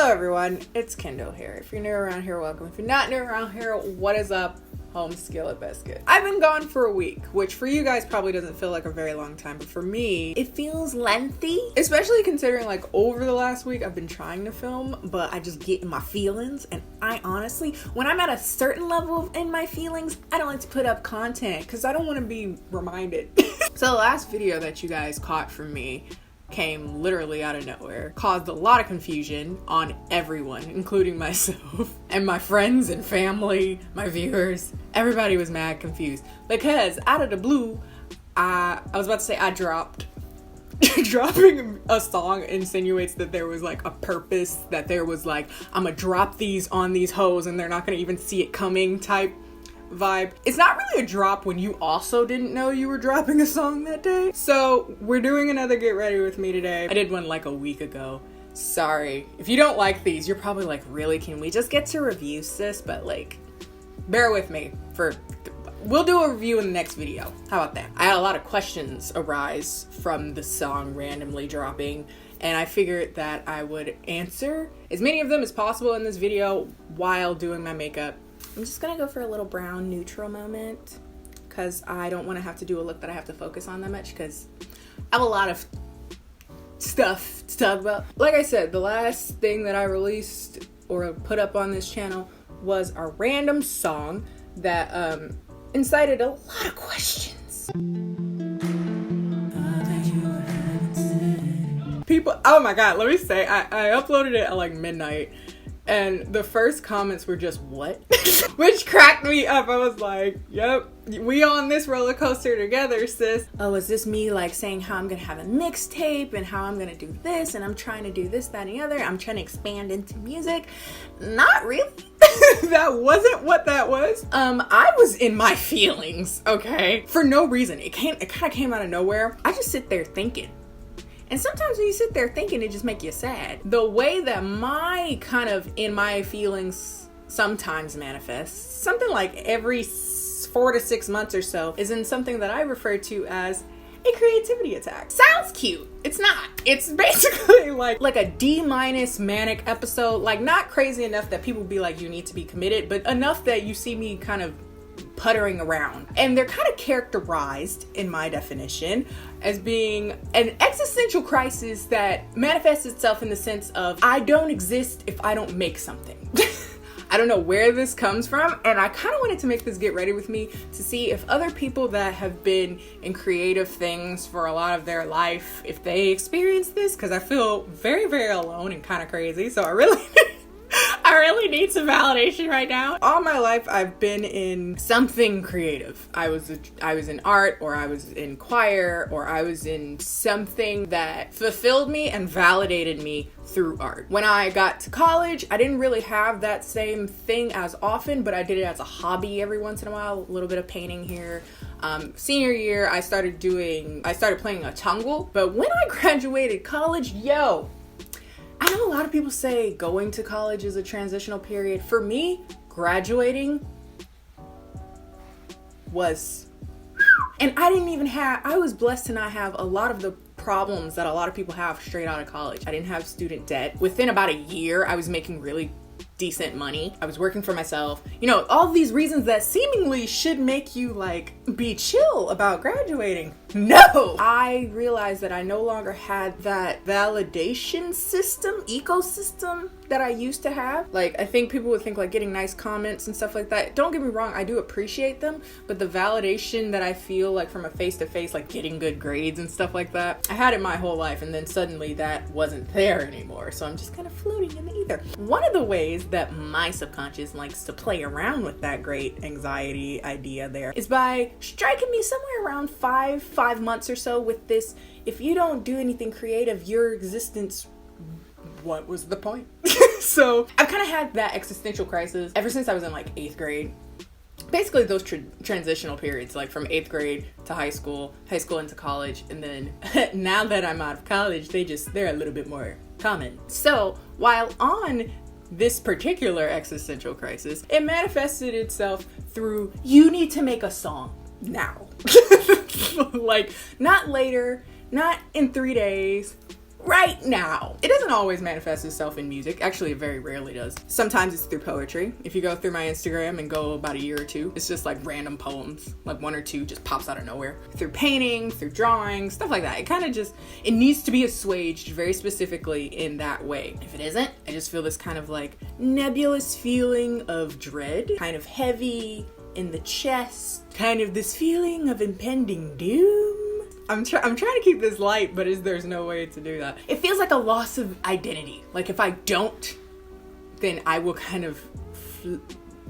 Hello everyone, it's Kendall here. If you're new around here, welcome. If you're not new around here, what is up? Home skillet biscuit. I've been gone for a week, which for you guys probably doesn't feel like a very long time, but for me, it feels lengthy. Especially considering like over the last week, I've been trying to film, but I just get in my feelings. And I honestly, when I'm at a certain level in my feelings, I don't like to put up content because I don't want to be reminded. So the last video that you guys caught from me came literally out of nowhere, caused a lot of confusion on everyone, including myself and my friends and family, my viewers. Everybody was mad confused because out of the blue, I was about to say I dropped. Dropping a song insinuates that there was like a purpose, that there was like, I'm gonna drop these on these hoes and they're not gonna even see it coming type vibe. It's not really a drop when you also didn't know you were dropping a song that day. So we're doing another Get Ready With Me today. I did one like a week ago. Sorry. If you don't like these, you're probably like, really, can we just get to review, sis? But like, bear with me we'll do a review in the next video. How about that? I had a lot of questions arise from the song randomly dropping, and I figured that I would answer as many of them as possible in this video while doing my makeup. I'm just gonna go for a little brown neutral moment because I don't want to have to do a look that I have to focus on that much because I have a lot of stuff to talk about. Like I said, the last thing that I released or put up on this channel was a random song that incited a lot of questions. People, oh my god, let me say, I uploaded it at like midnight. And the first comments were just, what? Which cracked me up. I was like, yep, we on this roller coaster together, sis. Oh, is this me like saying how I'm gonna have a mixtape and how I'm gonna do this and I'm trying to do this, that, and the other? I'm trying to expand into music. Not really. That wasn't what that was. I was in my feelings, okay? For no reason. It kind of came out of nowhere. I just sit there thinking. And sometimes when you sit there thinking, it just makes you sad. The way that my kind of in my feelings sometimes manifests, something like every 4 to 6 months or so, is in something that I refer to as a creativity attack. Sounds cute. It's not. It's basically like a D- manic episode. Like not crazy enough that people be like, you need to be committed, but enough that you see me kind of puttering around. And they're kind of characterized in my definition as being an existential crisis that manifests itself in the sense of I don't exist if I don't make something. I don't know where this comes from, and I kind of wanted to make this Get Ready With Me to see if other people that have been in creative things for a lot of their life, if they experience this, because I feel very, very alone and kind of crazy, so I really need some validation right now. All my life, I've been in something creative. I was in art, or I was in choir, or I was in something that fulfilled me and validated me through art. When I got to college, I didn't really have that same thing as often, but I did it as a hobby every once in a while, a little bit of painting here. Senior year, I started playing a tango, but when I graduated college, I know a lot of people say going to college is a transitional period. For me, graduating was, and I was blessed to not have a lot of the problems that a lot of people have straight out of college. I didn't have student debt. Within about a year, I was making really decent money. I was working for myself. You know, all these reasons that seemingly should make you like be chill about graduating. No! I realized that I no longer had that validation ecosystem that I used to have. Like, I think people would think like getting nice comments and stuff like that. Don't get me wrong, I do appreciate them, but the validation that I feel like from a face-to-face, like getting good grades and stuff like that, I had it my whole life, and then suddenly that wasn't there anymore. So I'm just kind of floating in the ether. One of the ways that my subconscious likes to play around with that great anxiety idea there is by striking me somewhere around five months or so with this, if you don't do anything creative, your existence, what was the point? So I've kind of had that existential crisis ever since I was in like 8th grade. Basically those transitional periods, like from 8th grade to high school into college, and then now that I'm out of college, they're a little bit more common. So while on this particular existential crisis, it manifested itself through, you need to make a song now. Like, not later, not in 3 days, right right now. It doesn't always manifest itself in music. Actually, it very rarely does. Sometimes it's through poetry. If you go through my Instagram and go about a year or two, it's just like random poems, like one or two just pops out of nowhere. Through painting, through drawing, stuff like that. It kind of just, it needs to be assuaged very specifically in that way. If it isn't, I just feel this kind of like nebulous feeling of dread, kind of heavy in the chest, kind of this feeling of impending doom. I'm trying to keep this light, but there's no way to do that. It feels like a loss of identity. Like if I don't, then I will kind of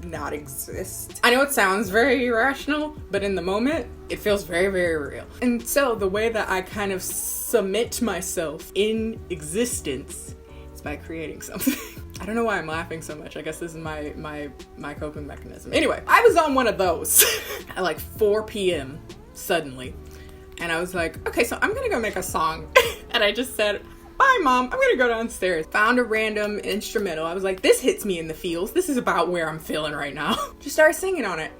not exist. I know it sounds very irrational, but in the moment, it feels very, very real. And so the way that I kind of cement myself in existence is by creating something. I don't know why I'm laughing so much. I guess this is my coping mechanism. Anyway, I was on one of those at like 4 p.m. suddenly. And I was like, okay, so I'm gonna go make a song. And I just said, bye mom, I'm gonna go downstairs. Found a random instrumental. I was like, this hits me in the feels. This is about where I'm feeling right now. Just started singing on it.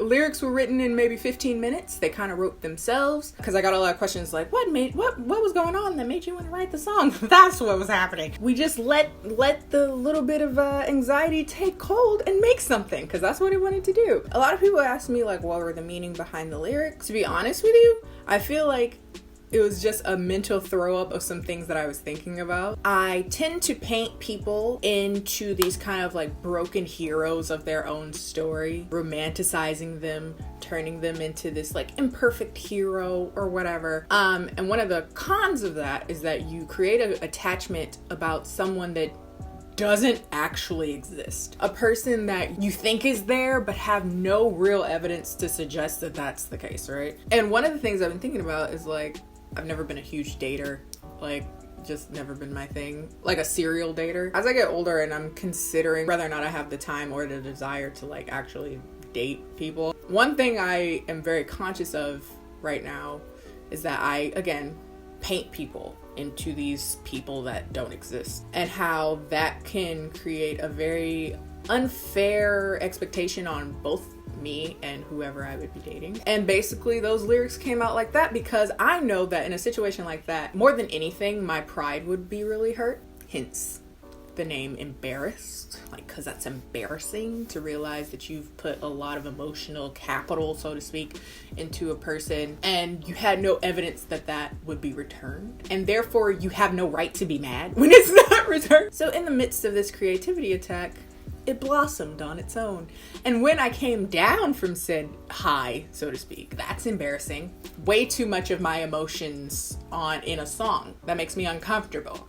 Lyrics were written in maybe 15 minutes. They kind of wrote themselves because I got a lot of questions like, what was going on that made you want to write the song? That's what was happening. We just let the little bit of anxiety take hold and make something, because that's what I wanted to do. A lot of people ask me like, what were the meaning behind the lyrics? To be honest with you, I feel like it was just a mental throw up of some things that I was thinking about. I tend to paint people into these kind of like broken heroes of their own story, romanticizing them, turning them into this like imperfect hero or whatever. And one of the cons of that is that you create an attachment about someone that doesn't actually exist. A person that you think is there but have no real evidence to suggest that that's the case, right? And one of the things I've been thinking about is like, I've never been a huge dater, like just never been my thing, like a serial dater. As I get older and I'm considering whether or not I have the time or the desire to like actually date people, one thing I am very conscious of right now is that I, again, paint people into these people that don't exist, and how that can create a very unfair expectation on both me and whoever I would be dating. And basically those lyrics came out like that because I know that in a situation like that, more than anything, my pride would be really hurt. Hence the name embarrassed, like, because that's embarrassing to realize that you've put a lot of emotional capital, so to speak, into a person and you had no evidence that that would be returned, and therefore you have no right to be mad when it's not returned. So in the midst of this creativity attack, it blossomed on its own. And when I came down from said high, so to speak, that's embarrassing. Way too much of my emotions in a song. That makes me uncomfortable.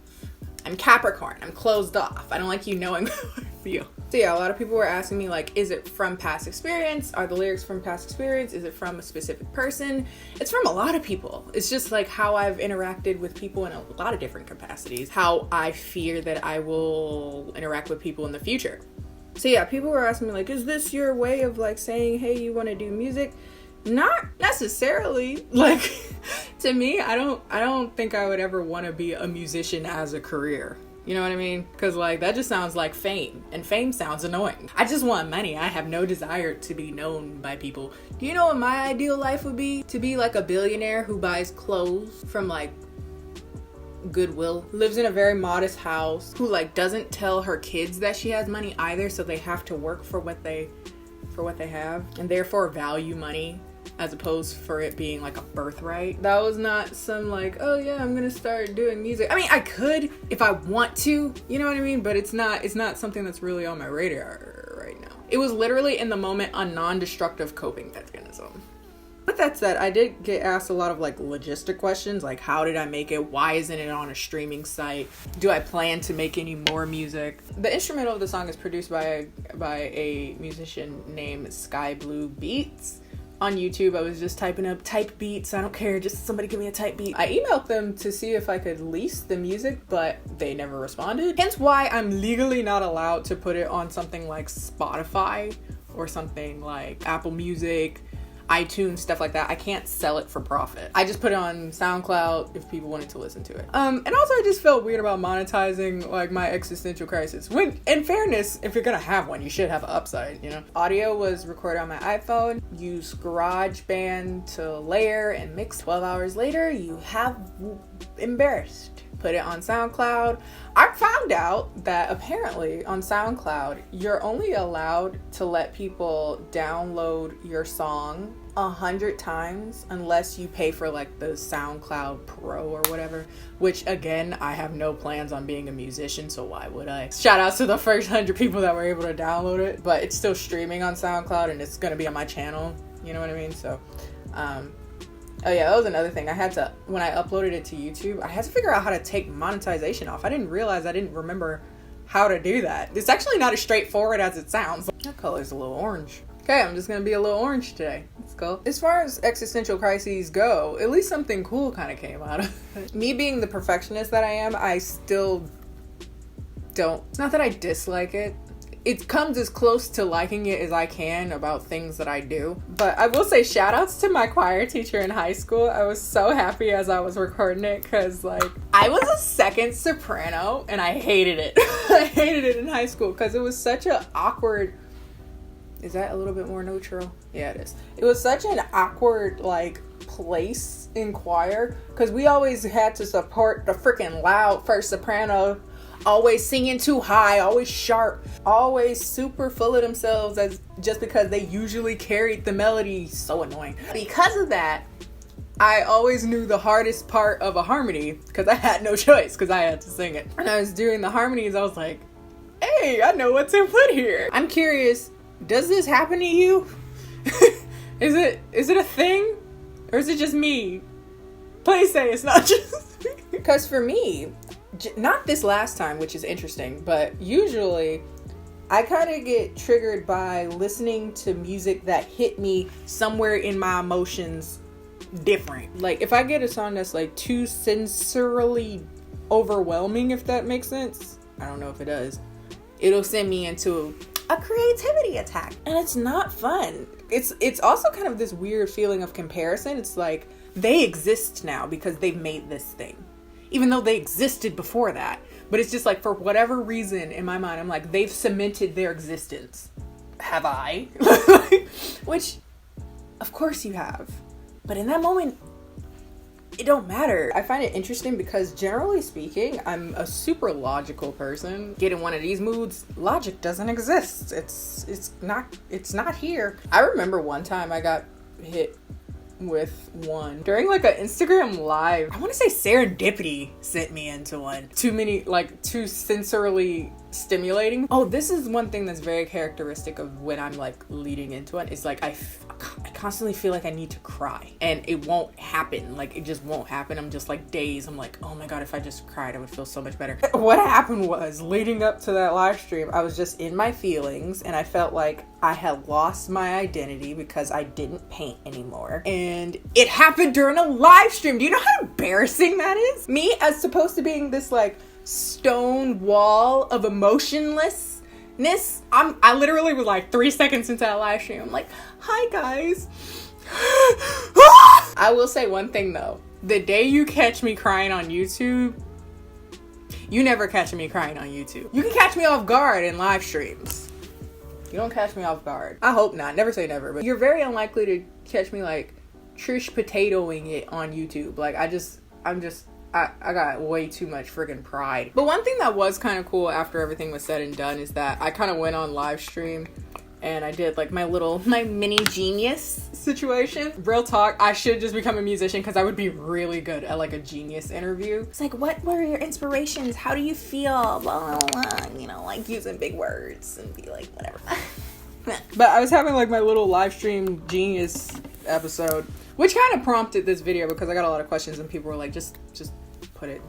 I'm Capricorn. I'm closed off. I don't like you knowing how I feel. So yeah, a lot of people were asking me like, is it from past experience? Are the lyrics from past experience? Is it from a specific person? It's from a lot of people. It's just like how I've interacted with people in a lot of different capacities. How I fear that I will interact with people in the future. So yeah, people were asking me like, is this your way of like saying, hey, you want to do music? Not necessarily. Like, to me, I don't think I would ever want to be a musician as a career. You know what I mean? Because like, that just sounds like fame, and fame sounds annoying. I just want money. I have no desire to be known by people. Do you know what my ideal life would be? To be like a billionaire who buys clothes from like Goodwill, lives in a very modest house, who like doesn't tell her kids that she has money either, so they have to work for what they have, and therefore value money as opposed for it being like a birthright. That was not some like, oh yeah, I'm gonna start doing music. I mean, I could if I want to, you know what I mean, but it's not something that's really on my radar right now. It was literally in the moment a non-destructive coping mechanism. With that said, I did get asked a lot of like logistic questions, like how did I make it? Why isn't it on a streaming site? Do I plan to make any more music? The instrumental of the song is produced by a musician named Sky Blue Beats. On YouTube, I was just typing up type beats. I don't care, just somebody give me a type beat. I emailed them to see if I could lease the music, but they never responded. Hence why I'm legally not allowed to put it on something like Spotify or something like Apple Music, iTunes, stuff like that. I can't sell it for profit. I just put it on SoundCloud if people wanted to listen to it. And also I just felt weird about monetizing like my existential crisis. When, in fairness, if you're gonna have one, you should have an upside, you know? Audio was recorded on my iPhone, used GarageBand to layer and mix. 12 hours later, you have embarrassed put it on SoundCloud. I found out that apparently on SoundCloud, you're only allowed to let people download your song 100 times unless you pay for like the SoundCloud Pro or whatever, which again, I have no plans on being a musician, so why would I? Shout out to the first 100 people that were able to download it, but it's still streaming on SoundCloud and it's gonna be on my channel, you know what I mean? So oh yeah, that was another thing. I had to, when I uploaded it to YouTube, I had to figure out how to take monetization off. I didn't remember how to do that. It's actually not as straightforward as it sounds. That color's a little orange. Okay, I'm just gonna be a little orange today. Let's go. As far as existential crises go, at least something cool kind of came out of it. Me being the perfectionist that I am, I still don't, it's not that I dislike it. It comes as close to liking it as I can about things that I do. But I will say shout outs to my choir teacher in high school. I was so happy as I was recording it because like I was a second soprano and I hated it. I hated it in high school because it was such an awkward, is that a little bit more neutral? Yeah, it is. It was such an awkward like place in choir because we always had to support the freaking loud first soprano, always singing too high, always sharp, always super full of themselves as just because they usually carried the melody. So annoying. Because of that, I always knew the hardest part of a harmony because I had no choice because I had to sing it. And I was doing the harmonies, I was like, hey, I know what's input here. I'm curious, does this happen to you? Is it a thing? Or is it just me? Please say it's not just me. Because for me, not this last time, which is interesting, but usually I kind of get triggered by listening to music that hit me somewhere in my emotions different. Like if I get a song that's like too sensorily overwhelming, if that makes sense, I don't know if it does, it'll send me into a creativity attack and it's not fun. It's also kind of this weird feeling of comparison. It's like they exist now because they've made this thing, even though they existed before that. But it's just like, for whatever reason in my mind, I'm like, they've cemented their existence. Have I? Which, of course you have. But in that moment, it don't matter. I find it interesting because generally speaking, I'm a super logical person. Get in one of these moods, logic doesn't exist. It's not here. I remember one time I got hit with one during like an Instagram live. I want to say Serendipity sent me into one. Too sensorily stimulating. Oh, this is one thing that's very characteristic of when I'm like leading into it. It's like I constantly feel like I need to cry and it won't happen. Like it just won't happen. I'm just like dazed. I'm like, oh my god, if I just cried I would feel so much better. What happened was, leading up to that live stream, I was just in my feelings and I felt like I had lost my identity because I didn't paint anymore. And it happened during a live stream. Do you know how embarrassing that is? Me as supposed to being this like stone wall of emotionlessness. I literally was like 3 seconds into that live stream. I'm like, hi guys. I will say one thing though. The day you catch me crying on YouTube, you never catch me crying on YouTube. You can catch me off guard in live streams. You don't catch me off guard. I hope not. Never say never. But you're very unlikely to catch me like Trish potatoing it on YouTube. Like I got way too much friggin' pride. But one thing that was kind of cool after everything was said and done is that I kind of went on live stream and I did like my mini genius situation. Real talk, I should just become a musician because I would be really good at like a genius interview. It's like, what were your inspirations? How do you feel? Blah, blah, blah. You know, like using big words and be like, whatever. But I was having like my little live stream genius episode, which kind of prompted this video because I got a lot of questions and people were like, just put it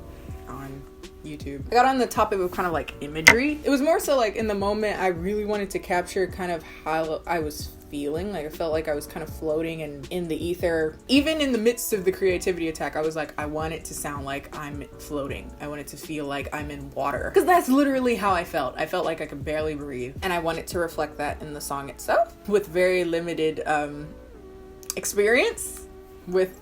on YouTube. I got on the topic of kind of like imagery. It was more so like in the moment I really wanted to capture kind of how I was feeling. Like I felt like I was kind of floating and in the ether. Even in the midst of the creativity attack, I was like, I want it to sound like I'm floating. I want it to feel like I'm in water. Because that's literally how I felt. I felt like I could barely breathe. And I wanted to reflect that in the song itself with very limited experience with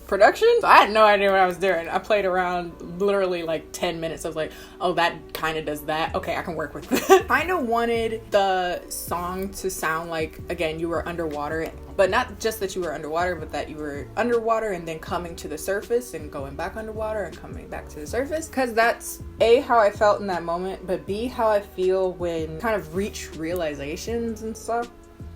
production. So I had no idea what I was doing. I played around literally like 10 minutes. I was like, oh, that kind of does that. Okay, I can work with that. Kind of wanted the song to sound like, again, you were underwater, but not just that you were underwater, but that you were underwater and then coming to the surface and going back underwater and coming back to the surface. Because that's A, how I felt in that moment, but B, how I feel when kind of reach realizations and stuff.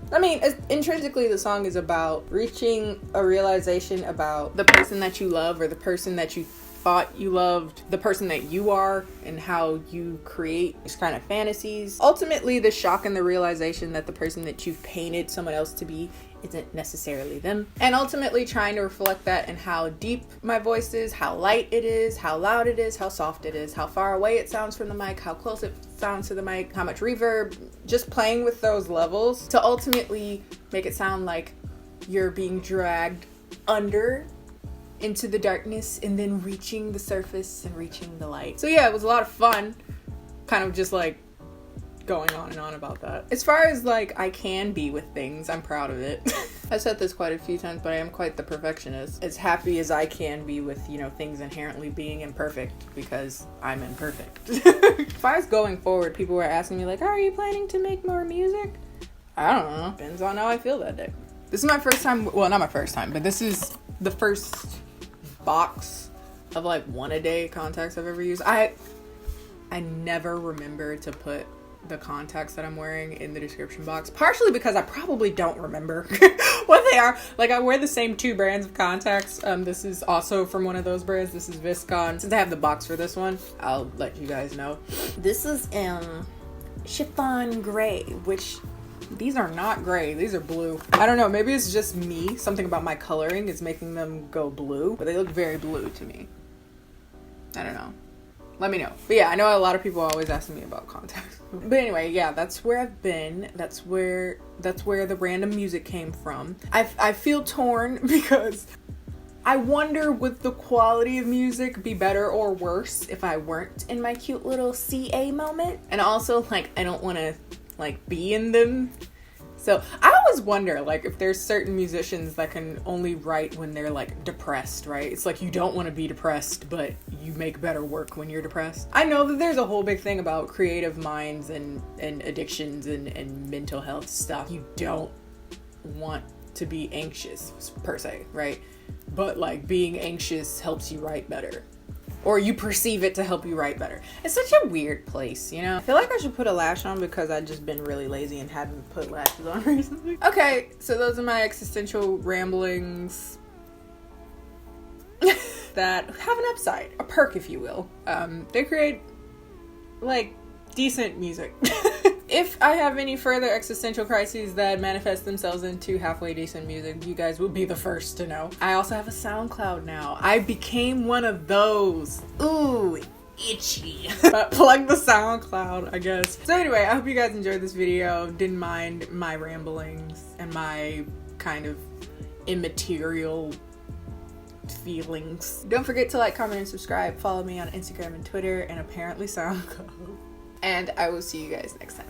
I mean, intrinsically, the song is about reaching a realization about the person that you love or the person that you thought you loved, the person that you are, and how you create these kind of fantasies. Ultimately, the shock and the realization that the person that you've painted someone else to be isn't necessarily them. And ultimately trying to reflect that in how deep my voice is, how light it is, how loud it is, how soft it is, how far away it sounds from the mic, how close it sounds to the mic, how much reverb, just playing with those levels to ultimately make it sound like you're being dragged under into the darkness and then reaching the surface and reaching the light. So yeah, it was a lot of fun, kind of just like going on and on about that. As far as like I can be with things, I'm proud of it. I've said this quite a few times, but I am quite the perfectionist. As happy as I can be with, you know, things inherently being imperfect because I'm imperfect. As far as going forward, people were asking me like, are you planning to make more music? I don't know. Depends on how I feel that day. This is my first time, well, not my first time, but this is the first box of like 1 a day contacts I've ever used. I never remember to put the contacts that I'm wearing in the description box, partially because I probably don't remember what they are. Like, I wear the same 2 brands of contacts. This is also from one of those brands. This is Viscon. Since I have the box for this one, I'll let you guys know. This is chiffon gray, which these are not gray, these are blue. I don't know, maybe it's just me. Something about my coloring is making them go blue, but they look very blue to me. I don't know. Let me know. But yeah, I know a lot of people are always asking me about contacts. But anyway, yeah, that's where I've been. That's where the random music came from. I feel torn because I wonder, would the quality of music be better or worse if I weren't in my cute little CA moment? And also, like, I don't want to like be in them. So I always wonder, like, if there's certain musicians that can only write when they're like depressed, right? It's like you don't want to be depressed, but you make better work when you're depressed. I know that there's a whole big thing about creative minds and addictions and mental health stuff. You don't want to be anxious per se, right? But like being anxious helps you write better. Or you perceive it to help you write better. It's such a weird place, you know? I feel like I should put a lash on because I've just been really lazy and haven't put lashes on recently. Okay, so those are my existential ramblings that have an upside, a perk if you will. They create like decent music. If I have any further existential crises that manifest themselves into halfway decent music, you guys will be the first to know. I also have a SoundCloud now. I became one of those. Ooh, itchy. But plug the SoundCloud, I guess. So anyway, I hope you guys enjoyed this video. Didn't mind my ramblings and my kind of immaterial feelings. Don't forget to like, comment, and subscribe. Follow me on Instagram and Twitter and apparently SoundCloud. And I will see you guys next time.